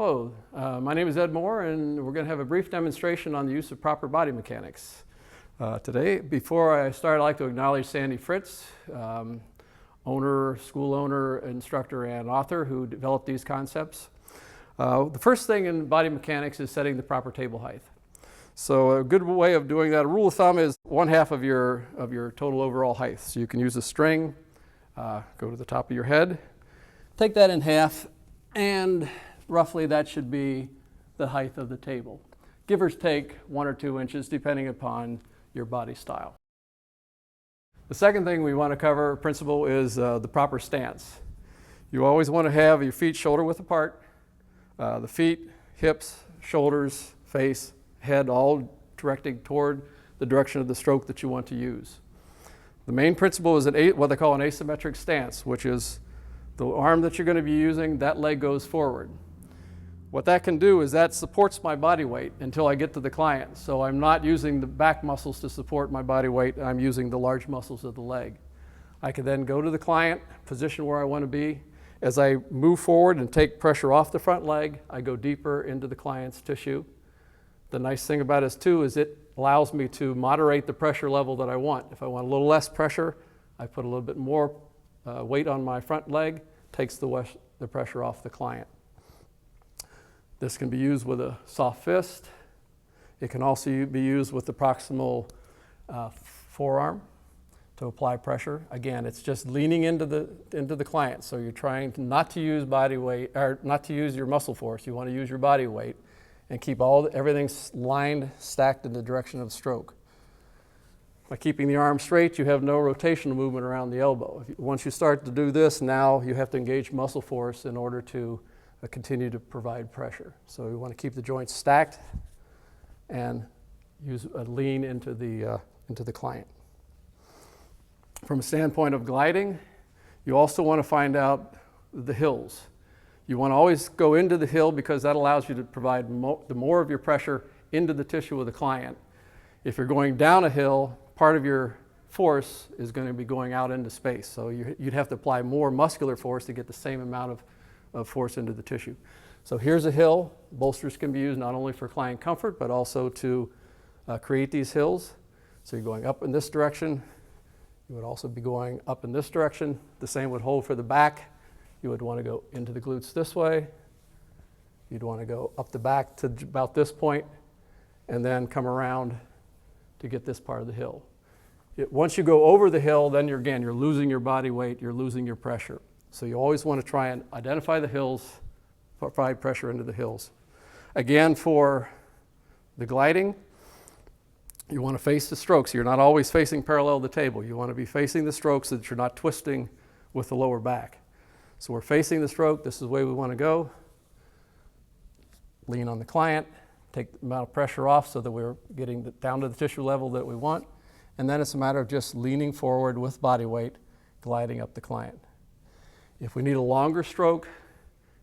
Hello, my name is Ed Mohr, and we're going to have a brief demonstration on the use of proper body mechanics. Today, before I start, I'd like to acknowledge Sandy Fritz, owner, school owner, instructor, and author who developed these concepts. The first thing in body mechanics is setting the proper table height. So a good way of doing that, a rule of thumb is 1/2 of your total overall height. So you can use a string, go to the top of your head, take that in half, and roughly that should be the height of the table. Give or take 1 or 2 inches depending upon your body style. The second thing we want to cover, principle, is the proper stance. You always want to have your feet shoulder width apart. The feet, hips, shoulders, face, head all directing toward the direction of the stroke that you want to use. The main principle is what they call an asymmetric stance, which is the arm that you're going to be using, that leg goes forward. What that can do is that supports my body weight until I get to the client. So I'm not using the back muscles to support my body weight, I'm using the large muscles of the leg. I can then go to the client, position where I want to be. As I move forward and take pressure off the front leg, I go deeper into the client's tissue. The nice thing about it too is it allows me to moderate the pressure level that I want. If I want a little less pressure, I put a little bit more weight on my front leg, takes the pressure off the client. This can be used with a soft fist. It can also be used with the proximal forearm to apply pressure. Again, it's just leaning into the client. So you're trying not to use body weight, or not to use your muscle force. You want to use your body weight and keep everything lined, stacked in the direction of the stroke. By keeping the arm straight, you have no rotational movement around the elbow. Once you start to do this, now you have to engage muscle force in order to continue to provide pressure. So we want to keep the joints stacked and use a lean into the client. From a standpoint of gliding, you also want to find out the hills. You want to always go into the hill because that allows you to provide the more of your pressure into the tissue of the client. If you're going down a hill, part of your force is going to be going out into space. So you'd have to apply more muscular force to get the same amount of force into the tissue. So here's a hill. Bolsters can be used not only for client comfort, but also to create these hills. So you're going up in this direction. You would also be going up in this direction. The same would hold for the back. You would want to go into the glutes this way. You'd want to go up the back to about this point, and then come around to get this part of the hill. Once you go over the hill, then you're losing your body weight, you're losing your pressure. So you always want to try and identify the hills, provide pressure into the hills. Again, for the gliding, you want to face the strokes. You're not always facing parallel to the table. You want to be facing the stroke so that you're not twisting with the lower back. So we're facing the stroke. This is the way we want to go. Lean on the client, take the amount of pressure off so that we're getting down to the tissue level that we want. And then it's a matter of just leaning forward with body weight, gliding up the client. If we need a longer stroke,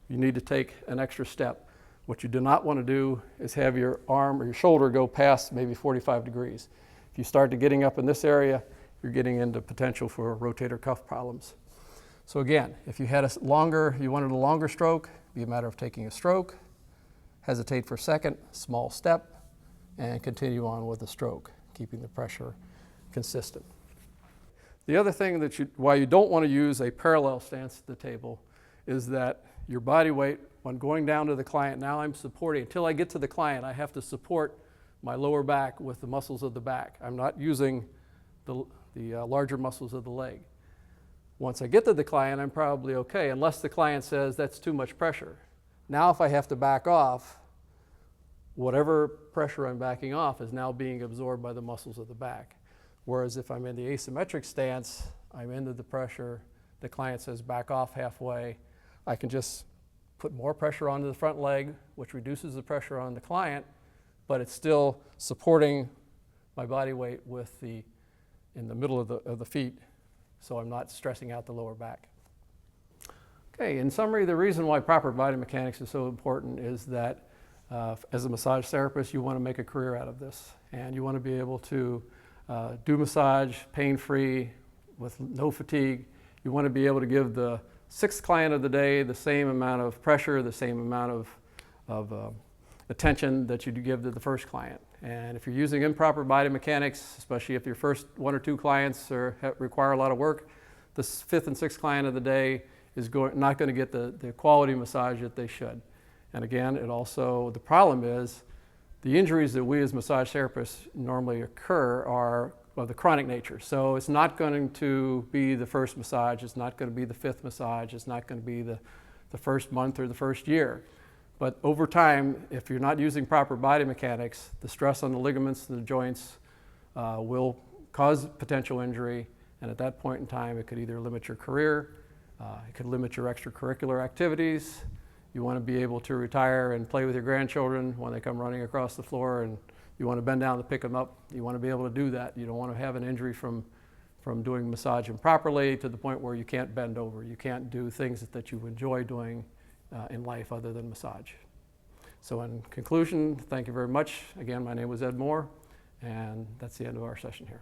you need to take an extra step. What you do not want to do is have your arm or your shoulder go past maybe 45 degrees. If you start to getting up in this area, you're getting into potential for rotator cuff problems. So again, if you wanted a longer stroke, it'd be a matter of taking a stroke, hesitate for a second, small step, and continue on with the stroke, keeping the pressure consistent. The other thing why you don't want to use a parallel stance at the table is that your body weight, when going down to the client, now I'm supporting, until I get to the client, I have to support my lower back with the muscles of the back. I'm not using the larger muscles of the leg. Once I get to the client, I'm probably okay, unless the client says that's too much pressure. Now if I have to back off, whatever pressure I'm backing off is now being absorbed by the muscles of the back. Whereas if I'm in the asymmetric stance, I'm into the pressure, the client says back off halfway, I can just put more pressure onto the front leg, which reduces the pressure on the client, but it's still supporting my body weight in the middle of the feet, so I'm not stressing out the lower back. Okay, in summary, the reason why proper body mechanics is so important is that as a massage therapist, you want to make a career out of this, and you want to be able to do massage pain-free with no fatigue. You want to be able to give the sixth client of the day the same amount of pressure, the same amount attention that you give to the first client. And if you're using improper body mechanics, especially if your first 1 or 2 clients require a lot of work, the 5th and 6th client of the day is not going to get the quality massage that they should. And again, the problem is the injuries that we as massage therapists normally occur are of the chronic nature. So it's not going to be the first massage, it's not going to be the 5th massage, it's not going to be the first month or the first year. But over time, if you're not using proper body mechanics, the stress on the ligaments and the joints will cause potential injury, and at that point in time, it could either limit your career, it could limit your extracurricular activities. You want to be able to retire and play with your grandchildren when they come running across the floor, and you want to bend down to pick them up. You want to be able to do that. You don't want to have an injury from doing massage improperly to the point where you can't bend over. You can't do things that you enjoy doing in life other than massage. So in conclusion, thank you very much. Again, my name was Ed Mohr, and that's the end of our session here.